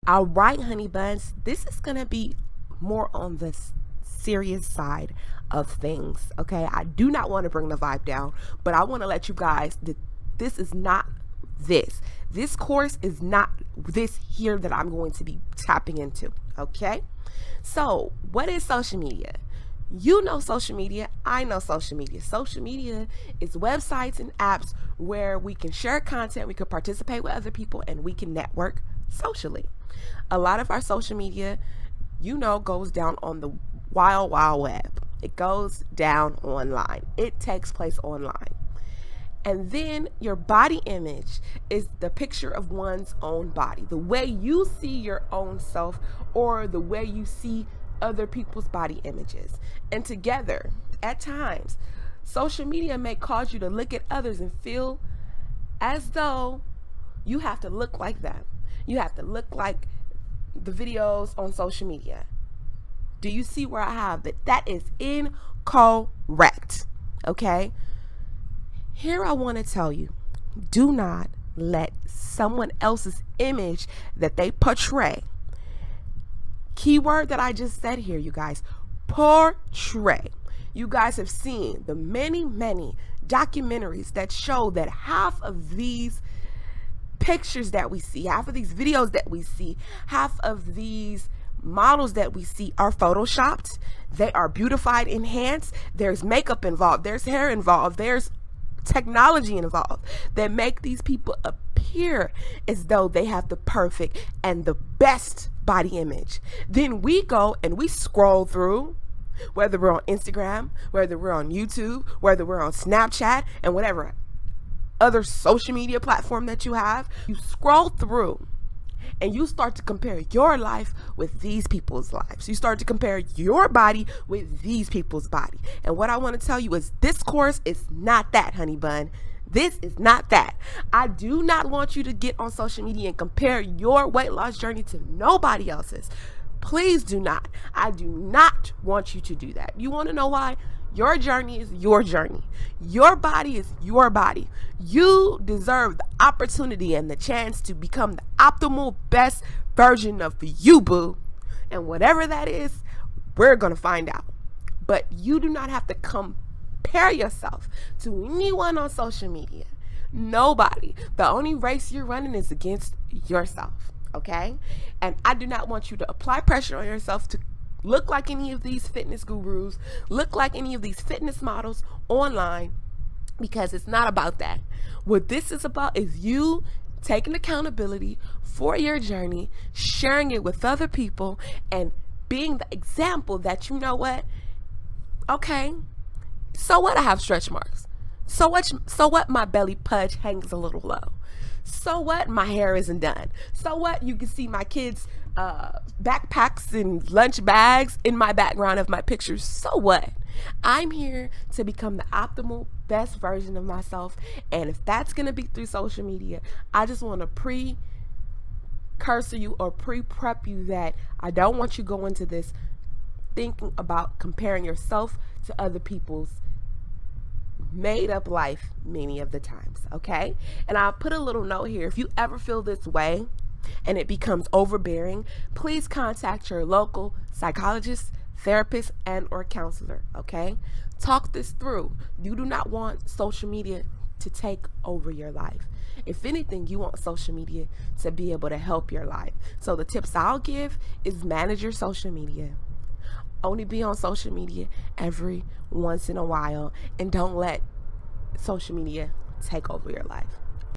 All right, honey buns, this is going to be more on the serious side of things, okay? I do not want to bring the vibe down, but I want to let you guys that this is not this. This course is not this here that I'm going to be tapping into, okay? So, what is social media? You know social media, I know social media. Social media is websites and apps where we can share content, we can participate with other people, and we can network socially. A lot of our social media, goes down on the wild, wild web. It goes down online. It takes place online. And then your body image is the picture of one's own body, the way you see your own self or the way you see other people's body images. And together, at times, social media may cause you to look at others and feel as though you have to look like them. You have to look like the videos on social media. Do you see where I have that? That is incorrect. Okay? Here I want to tell you, do not let someone else's image that they portray. Keyword that I just said here, you guys, portray. You guys have seen the many, many documentaries that show that half of these pictures that we see, half of these videos that we see, half of these models that we see are photoshopped. They are beautified, enhanced. There's makeup involved. There's hair involved. There's technology involved that make these people appear as though they have the perfect and the best body image. Then we go and we scroll through, whether we're on Instagram, whether we're on YouTube, whether we're on Snapchat, and whatever other social media platform that you have, you scroll through and you start to compare your life with these people's lives. You start to compare your body with these people's body. And what I want to tell you is this course is not that, honey bun. This is not that. I do not want you to get on social media and compare your weight loss journey to nobody else's. Please do not. I do not want you to do that. You want to know why? Your journey is your journey. Your body is your body. You deserve the opportunity and the chance to become the optimal best version of you, boo. And whatever that is, we're going to find out. But you do not have to compare yourself to anyone on social media. Nobody. The only race you're running is against yourself. Okay? And I do not want you to apply pressure on yourself to look like any of these fitness gurus, look like any of these fitness models online, because it's not about that. What this is about is you taking accountability for your journey, sharing it with other people, and being the example that okay, so what I have stretch marks? So what my belly pudge hangs a little low? So what my hair isn't done? So what you can see my kids' backpacks and lunch bags in my background of my pictures? So what? I'm here to become the optimal best version of myself, and if that's gonna be through social media, I just want to precursor you or pre-prep you that I don't want you to go into this thinking about comparing yourself to other people's made up life many of the times, okay? And I'll put a little note here. If you ever feel this way and it becomes overbearing, please contact your local psychologist, therapist, and or counselor, okay? Talk this through. You do not want social media to take over your life. If anything, you want social media to be able to help your life. So the tips I'll give is manage your social media. Only be on social media every once in a while, and don't let social media take over your life.